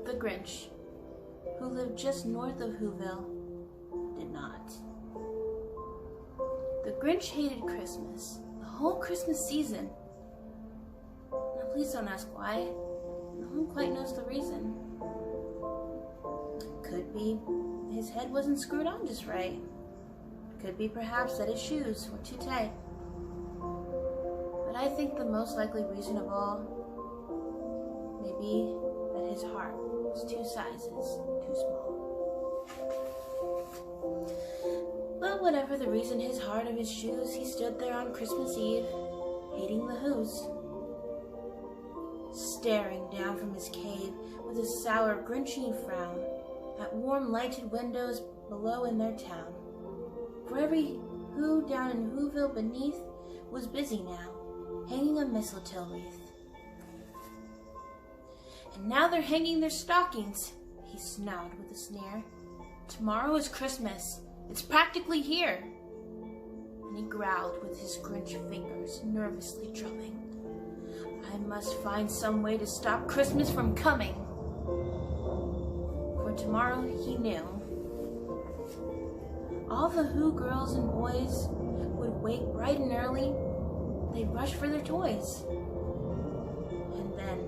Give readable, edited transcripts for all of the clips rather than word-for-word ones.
the Grinch, who lived just north of Whoville, did not. The Grinch hated Christmas, the whole Christmas season. Now please don't ask why. No one quite knows the reason. Could be his head wasn't screwed on just right. Could be perhaps that his shoes were too tight. But I think the most likely reason of all may be that his heart was 2 sizes too small. But whatever the reason his heart of his shoes, he stood there on Christmas Eve, hating the Whos, staring down from his cave with a sour, Grinchy frown at warm, lighted windows below in their town. For every Who down in Whoville beneath was busy now, hanging a mistletoe wreath. And now they're hanging their stockings, he snarled with a sneer. Tomorrow is Christmas. It's practically here. And he growled with his Grinch fingers nervously drumming. I must find some way to stop Christmas from coming. For tomorrow, he knew, all the Who girls and boys would wake bright and early. They'd rush for their toys. And then,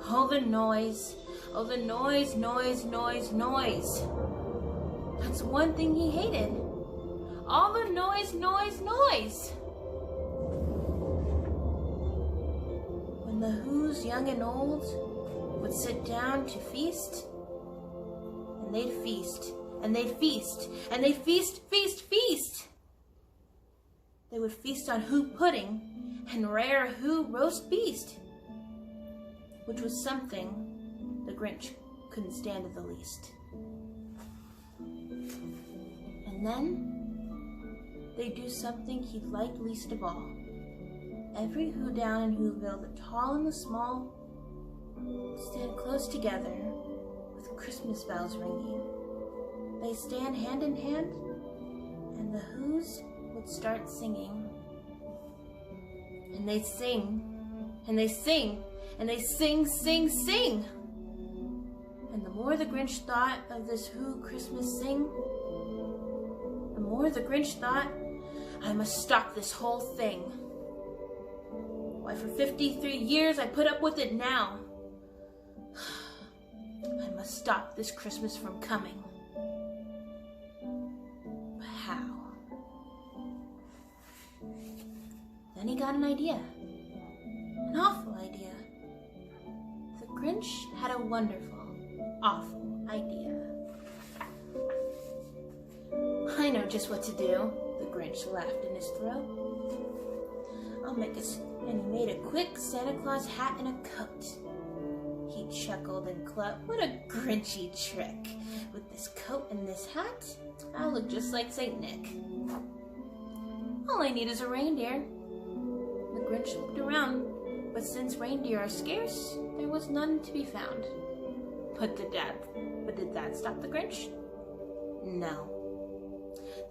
oh the noise, noise, noise. That's one thing he hated. All the noise. When the Whos, young and old, would sit down to feast, and they'd feast, and they'd feast, and they'd feast. They would feast on Who pudding and rare Who roast beast, which was something the Grinch couldn't stand at the least. And then they do something he liked least of all. Every Who down in Whoville, the tall and the small, stand close together with Christmas bells ringing. They stand hand in hand, and the Whos would start singing. And they sing, and they sing, and they sing. And the more the Grinch thought of this Who Christmas sing, the more the Grinch thought, I must stop this whole thing. Why, for 53 years I put up with it now. I must stop this Christmas from coming. But how? Then he got an idea. An awful idea. The Grinch had a wonderful, awful idea. I know just what to do, the Grinch laughed in his throat. I'll make us, and he made a quick Santa Claus hat and a coat. He chuckled and clucked. What a Grinchy trick! With this coat and this hat, I'll look just like Saint Nick. All I need is a reindeer. The Grinch looked around, but since reindeer are scarce, there was none to be found. But did that stop the Grinch? No.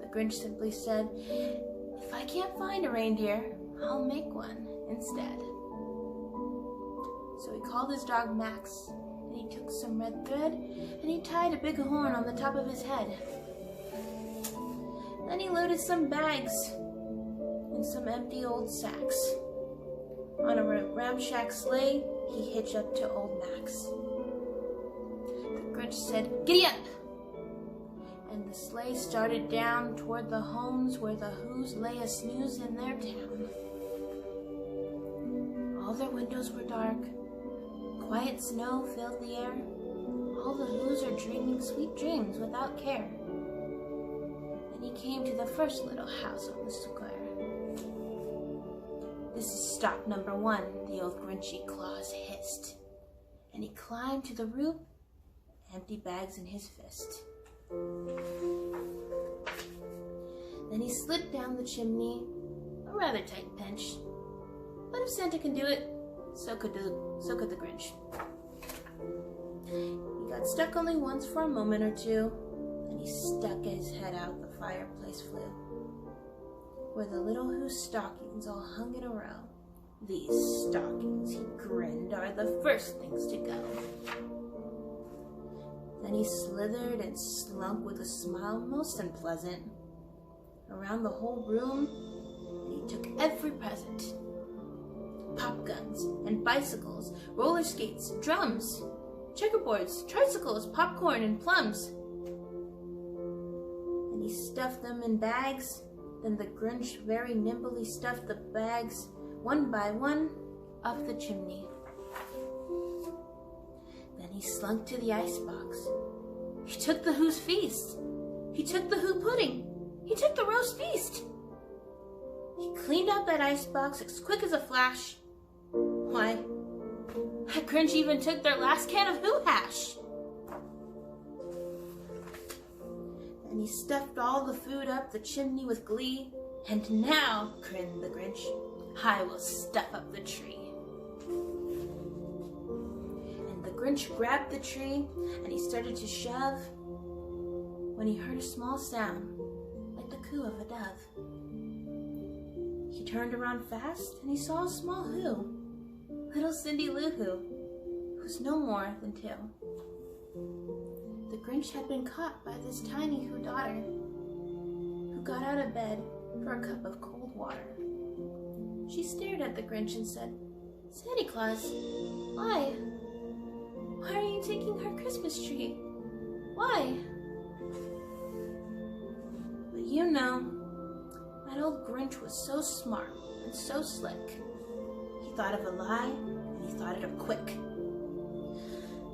The Grinch simply said, if I can't find a reindeer, I'll make one instead. So he called his dog Max, and he took some red thread, and he tied a big horn on the top of his head. Then he loaded some bags and some empty old sacks. On a ramshack sleigh, he hitched up to old Max. The Grinch said, "Giddy up!" And the sleigh started down toward the homes where the Whos lay a snooze in their town. All their windows were dark. Quiet snow filled the air. All the Whos are dreaming sweet dreams without care. Then he came to the first little house on the square. This is stop number 1, the old Grinchy Claus hissed. And he climbed to the roof, empty bags in his fist. Then he slid down the chimney, a rather tight pinch. But if Santa can do it, so could the Grinch. He got stuck only once for a moment or two, then he stuck his head out the fireplace flue, where the little Who stockings all hung in a row. These stockings, he grinned, are the first things to go. Then he slithered and slunk with a smile most unpleasant around the whole room, and he took every present. Pop guns and bicycles, roller skates, drums, checkerboards, tricycles, popcorn, and plums. And he stuffed them in bags. Then the Grinch very nimbly stuffed the bags, one by one, up the chimney. Then he slunk to the icebox. He took the Who's Feast. He took the Who Pudding. He took the Roast Beast. He cleaned out that icebox as quick as a flash. Why, that Grinch even took their last can of Who Hash. And he stuffed all the food up the chimney with glee. And now, grinned the Grinch, I will stuff up the tree. And the Grinch grabbed the tree and he started to shove when he heard a small sound, like the coo of a dove. He turned around fast and he saw a small Who, little Cindy Lou Who, who's no more than 2. The Grinch had been caught by this tiny Who daughter, who got out of bed for a cup of cold water. She stared at the Grinch and said, Santa Claus, why? Why are you taking our Christmas tree? Why? But you know, that old Grinch was so smart and so slick. He thought of a lie, and he thought it up quick.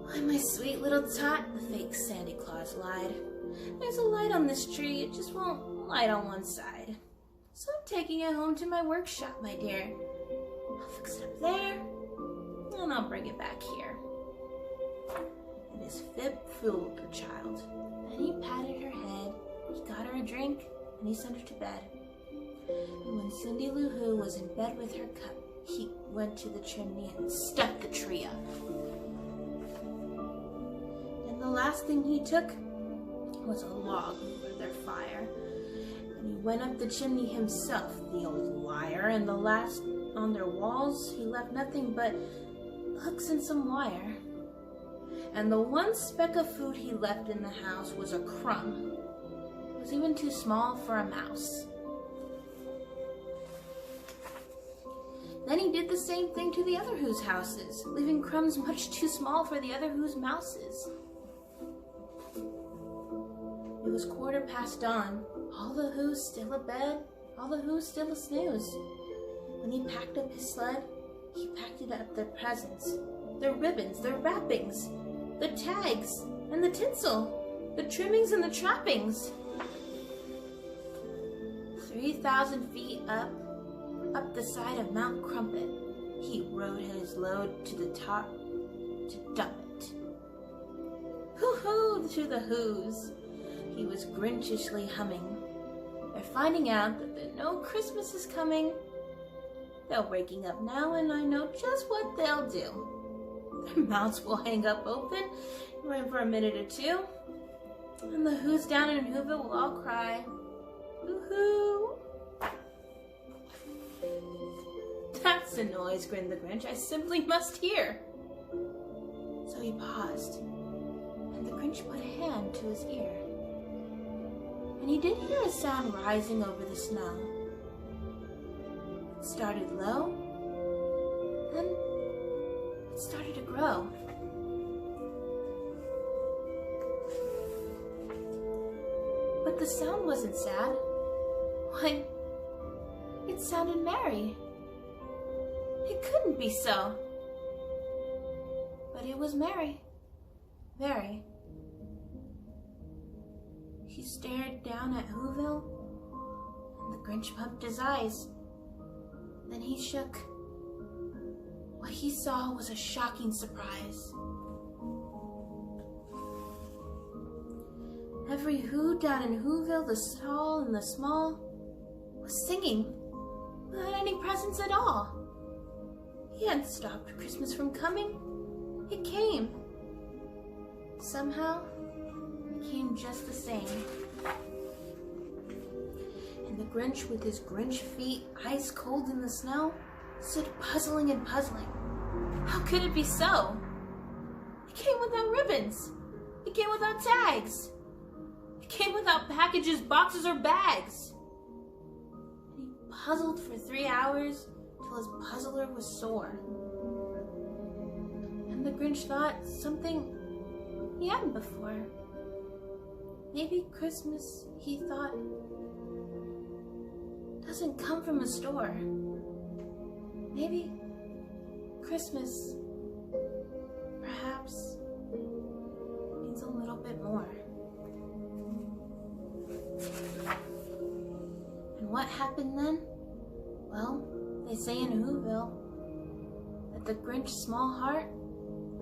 Why, my sweet little tot, the fake Santa Claus lied. There's a light on this tree, it just won't light on one side. So I'm taking it home to my workshop, my dear. I'll fix it up there, and I'll bring it back here. And his fib fooled the child. Then he patted her head, he got her a drink, and he sent her to bed. And when Cindy Lou Who was in bed with her cup, he went to the chimney and stuck the tree up. And the last thing he took was a log for their fire. And he went up the chimney himself, the old liar, and the last on their walls he left nothing but hooks and some wire. And the one speck of food he left in the house was a crumb. It was even too small for a mouse. Then he did the same thing to the other Who's houses, leaving crumbs much too small for the other Who's mouses. It was 15:15 dawn, all the Who's still abed, all the Who's still a snooze. When he packed up his sled, he packed it up their presents, their ribbons, their wrappings, the tags and the tinsel, the trimmings and the trappings. 3,000 feet up the side of Mount Crumpet, he rode his load to the top to dump it. Hoo-hoo to the Who's. He was Grinchishly humming. They're finding out that no Christmas is coming. They're waking up now, and I know just what they'll do. Their mouths will hang up open, right for a minute or two, and the Who's down in Whoville will all cry, hoo-hoo. That's a noise, grinned the Grinch, I simply must hear. So he paused, and the Grinch put a hand to his ear. And he did hear a sound rising over the snow. It started low, then it started to grow. But the sound wasn't sad. Why, it sounded merry. It couldn't be so. But it was merry. Very. He stared down at Whoville, and the Grinch pumped his eyes. Then he shook. What he saw was a shocking surprise. Every Who down in Whoville, the tall and the small, was singing without any presents at all. He hadn't stopped Christmas from coming. It came. Somehow, it came just the same. And the Grinch, with his Grinch feet ice cold in the snow, stood puzzling and puzzling. How could it be so? It came without ribbons. It It came without tags. It came without packages, boxes, or bags. And he puzzled for 3 hours till his puzzler was sore. And the Grinch thought something he hadn't before. Maybe Christmas, he thought, doesn't come from a store. Maybe Christmas, perhaps, means a little bit more. And what happened then? Well, they say in Whoville that the Grinch's small heart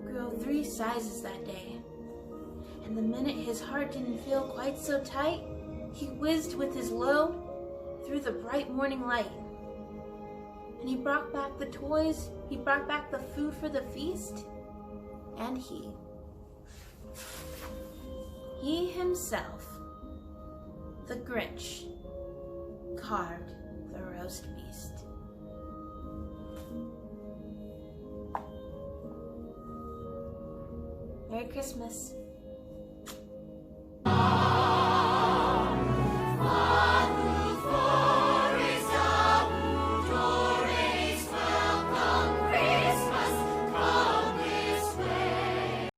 grew 3 sizes that day. And the minute his heart didn't feel quite so tight, he whizzed with his load through the bright morning light. And he brought back the toys, he brought back the food for the feast, and he himself, the Grinch, carved the roast beast. Merry Christmas.